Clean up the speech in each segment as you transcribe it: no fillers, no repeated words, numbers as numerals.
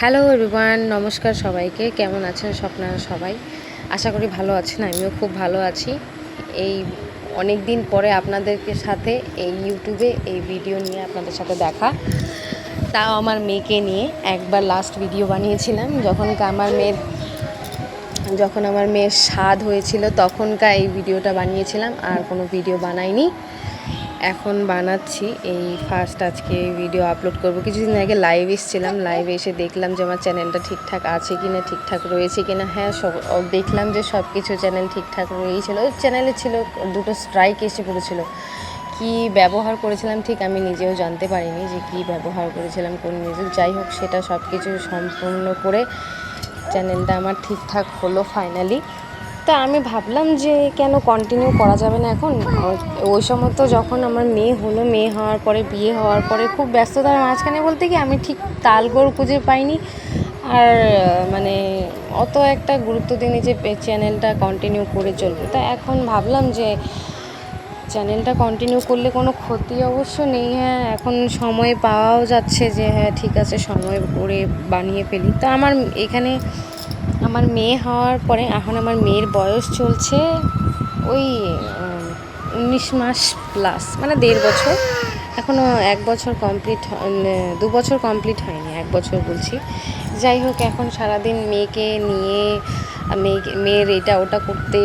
Hello everyone, নমস্কার সবাইকে। কেমন আছেন আপনারা সবাই? আশা করি ভালো আছেন। আমিও খুব ভালো আছি। এই অনেক দিন পরে আপনাদেরকে সাথে এই ইউটিউবে এই ভিডিও নিয়ে আপনাদের সাথে দেখা, তাও আমার মেয়েকে নিয়ে। একবার লাস্ট ভিডিও বানিয়েছিলাম যখন আমার মেয়ের স্বাদ হয়েছিল, তখনকার এই ভিডিওটা বানিয়েছিলাম, আর কোনো ভিডিও বানাইনি। এখন বানাচ্ছি, এই ফার্স্ট আজকে ভিডিও আপলোড করব। কিছুদিন আগে লাইভ এসেছিলাম, লাইভে এসে দেখলাম যে আমার চ্যানেলটা ঠিকঠাক আছে কি না, ঠিকঠাক রয়েছে কি না। হ্যাঁ, দেখলাম যে সব কিছু চ্যানেল ঠিকঠাক রয়েছিল। চ্যানেলে ছিল দুটো স্ট্রাইক এসে পড়েছিল। কি ব্যবহার করেছিলাম ঠিক আমি নিজেও জানতে পারিনি যে কি ব্যবহার করেছিলাম, কোন মিউজিক। যাই হোক, সেটা সব কিছু সম্পূর্ণ করে চ্যানেলটা আমার ঠিকঠাক হলো ফাইনালি। তা আমি ভাবলাম যে কেন কন্টিনিউ করা যাবে না এখন। ওই সময় তো যখন আমার মেয়ে হলো, মেয়ে হওয়ার পরে, বিয়ে হওয়ার পরে খুব ব্যস্ততার মাঝখানে বলতে কি আমি ঠিক তালগোল খুঁজে পাইনি। আর মানে অত একটা গুরুত্ব দিইনি যে চ্যানেলটা কন্টিনিউ করে চলবে। তা এখন ভাবলাম যে চ্যানেলটা কন্টিনিউ করলে কোনো ক্ষতি অবশ্য নেই। হ্যাঁ, এখন সময় পাওয়াও যাচ্ছে যে হ্যাঁ ঠিক আছে, সময় করে বানিয়ে ফেলি। তো আমার মেয়ে হওয়ার পরে এখন আমার মেয়ের বয়স চলছে ওই 19 মাস প্লাস, মানে 1.5 বছর। এখনও 1 বছর কমপ্লিট, 2 বছর কমপ্লিট হয়নি, 1 বছর বলছি। যাই হোক, এখন সারাদিন মেয়েকে নিয়ে মেয়ের এটা ওটা করতে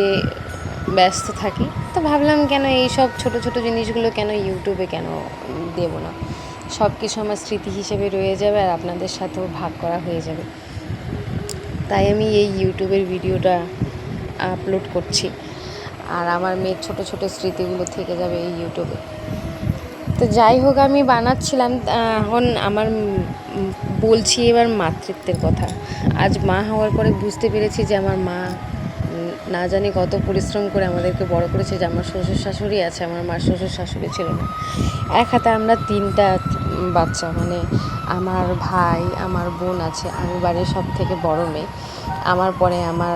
ব্যস্ত থাকি। তো ভাবলাম কেন এই সব ছোটো ছোটো জিনিসগুলো কেন ইউটিউবে কেন দেবো না। সব কিছু আমার স্মৃতি হিসেবে রয়ে যাবে, আর আপনাদের সাথেও ভাগ করা হয়ে যাবে। তাই আমি এই ইউটিউবের ভিডিওটা আপলোড করছি, আর আমার মেয়ের ছোটো ছোটো স্মৃতিগুলো থেকে যাবে এই ইউটিউবে। তো যাই হোক, আমি বানাচ্ছিলাম। এখন আমার বলছি এবার মাতৃত্বের কথা। আজ মা হওয়ার পরে বুঝতে পেরেছি যে আমার মা না জানি কত পরিশ্রম করে আমাদেরকে বড় করেছে। যে আমার শ্বশুর শাশুড়ি আছে, আমার মার শ্বশুর শাশুড়ি ছিল না। এক হাতে আমরা 3টা বাচ্চা, মানে আমার ভাই, আমার বোন আছে। আমি বাড়ির সব থেকে বড় মেয়ে। আমার পরে আমার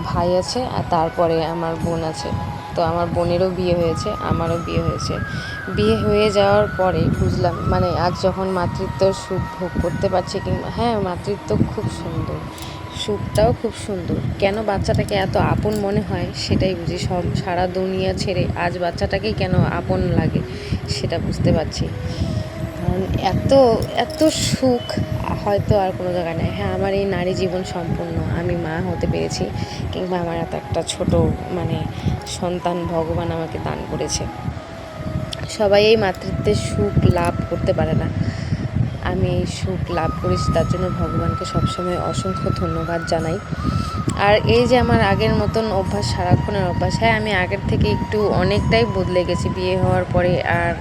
ভাই আছে, আর তারপরে আমার বোন আছে। তো আমার বোনেরও বিয়ে হয়েছে, আমারও বিয়ে হয়েছে। বিয়ে হয়ে যাওয়ার পরে বুঝলাম, মানে আজ যখন মাতৃত্বর সুখ ভোগ করতে পারছি, কিংবা হ্যাঁ, মাতৃত্ব খুব সুন্দর, সুখটাও খুব সুন্দর। কেন বাচ্চাটাকে এত আপন মনে হয় সেটাই বুঝি। সারা দুনিয়া ছেড়ে আজ বাচ্চাটাকেই কেন আপন লাগে সেটা বুঝতে পারছি। কারণ এত এত সুখ হয়তো আর কোনো জায়গায় নেই। হ্যাঁ, আমার এই নারী জীবন সম্পূর্ণ, আমি মা হতে পেরেছি, কিংবা আমার এত একটা ছোট মানে সন্তান ভগবান আমাকে দান করেছে। সবাই এই মাতৃত্বের সুখ লাভ করতে পারে না। আমি এই সুখ লাভ করেছি, তার জন্য ভগবানকে সবসময় অসংখ্য ধন্যবাদ জানাই। আর এই যে আমার আগের মতন অভ্যাস, সারাক্ষণের অভ্যাস, হ্যাঁ আমি আগের থেকে একটু অনেকটাই বদলে গেছি বিয়ে হওয়ার পরে। আর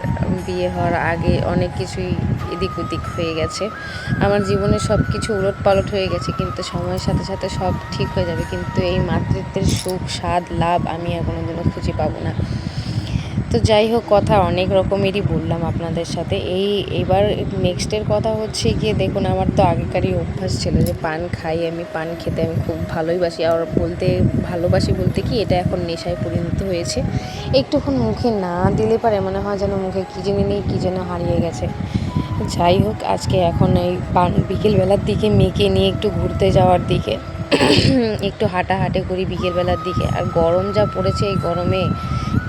বিয়ে হওয়ার আগে অনেক কিছুই এদিক ওদিক হয়ে গেছে। আমার জীবনে সব কিছু উলটপালট হয়ে গেছে, কিন্তু সময়ের সাথে সাথে সব ঠিক হয়ে যাবে। কিন্তু এই মাতৃত্বের সুখ, স্বাদ, লাভ আমি আর কোনোদিনও খুঁজে পাবো না। তো যাই হোক, কথা অনেক রকমেরই বললাম আপনাদের সাথে। এবার নেক্সটের কথা হচ্ছে গিয়ে, দেখুন আমার তো আগেকারই অভ্যাস ছিল যে পান খাই আমি, পান খেতে আমি খুব ভালোবাসি। আর ভালোবাসি বলতে কি, এটা এখন নেশায় পরিণত হয়েছে। একটুক্ষণ মুখে না দিলে পারে মনে হয় যেন মুখে কী জেনে নেই, কী যেন হারিয়ে গেছে। যাই হোক, আজকে এখন এই বিকেলবেলার দিকে মেয়েকে নিয়ে একটু ঘুরতে যাওয়ার দিকে, একটু হাঁটাহাঁটি করি বিকেলবেলার দিকে। আর গরম যা পড়েছে, এই গরমে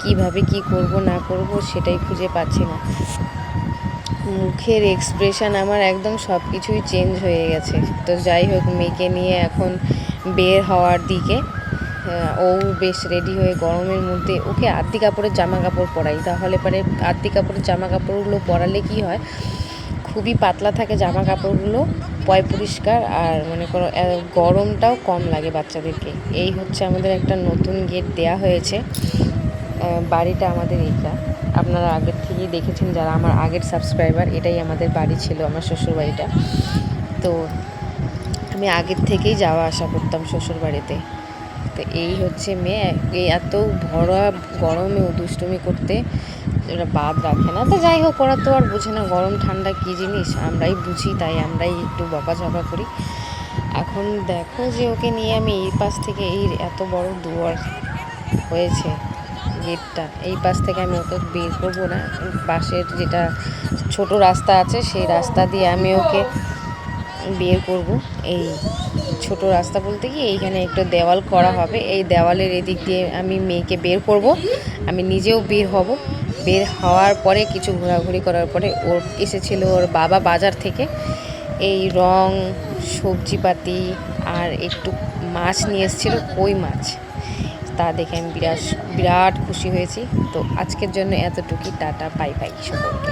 কিভাবে কি করব না করব সেটাই খুঁজে পাচ্ছি না। মুখের এক্সপ্রেশন আমার একদম সব কিছুই চেঞ্জ হয়ে গেছে। তো যাই হোক, মেয়েকে নিয়ে এখন বের হওয়ার দিকে। ও বেশ রেডি হয়ে, গরমের মধ্যে ওকে আদ্যি কাপড়ের জামা কাপড় পরাই, তাহলে পরে আদ্যি কাপড়ের জামা কাপড়গুলো পরালে কি হয়, খুবই পাতলা থাকে জামা কাপড়গুলো, পয় পরিষ্কার, আর মনে করো গরমটাও কম লাগে বাচ্চাদেরকে। এই হচ্ছে আমাদের একটা নতুন গেট দেয়া হয়েছে। বাড়িটা আমাদের এইটা, আপনারা আগের থেকেই দেখেছেন যারা আমার আগের সাবস্ক্রাইবার। এটাই আমাদের বাড়ি ছিল, আমার শ্বশুর বাড়িটা। তো আমি আগের থেকেই যাওয়া আসা করতাম শ্বশুর বাড়িতে। তো এই হচ্ছে মেয়ে, এই এত ভরা গরমেও দুষ্টুমি করতে ওরা বাদ রাখে না। তো যাই হোক, ওরা তো আর বোঝে না গরম ঠান্ডা কী জিনিস, আমরাই বুঝি, তাই আমরাই একটু বকাঝকা করি। এখন দেখো যে ওকে নিয়ে আমি এই পাশ থেকে, এই এত বড় দুয়ার হয়েছে গেটটা, এই পাশ থেকে আমি ওকে বের করবো না। পাশের যেটা ছোট রাস্তা আছে, সেই রাস্তা দিয়ে আমি ওকে বের করব। এই ছোট রাস্তা বলতে কি এইখানে একটা দেওয়াল করা হবে, এই দেওয়ালের এদিক দিয়ে আমি মেয়েকে বের করব, আমি নিজেও বের হব। বের হওয়ার পরে কিছু ঘোরাঘুরি করার পরে এসেছিল ওর বাবা বাজার থেকে এই রং, সবজিপাতি আর একটু মাছ নিয়ে এসেছিলো, কই মাছ। তা দেখে আমি বিরাট খুশি হয়েছি। তো আজকের জন্য এতটুকুই, টাটা, বাই বাই সকলকে।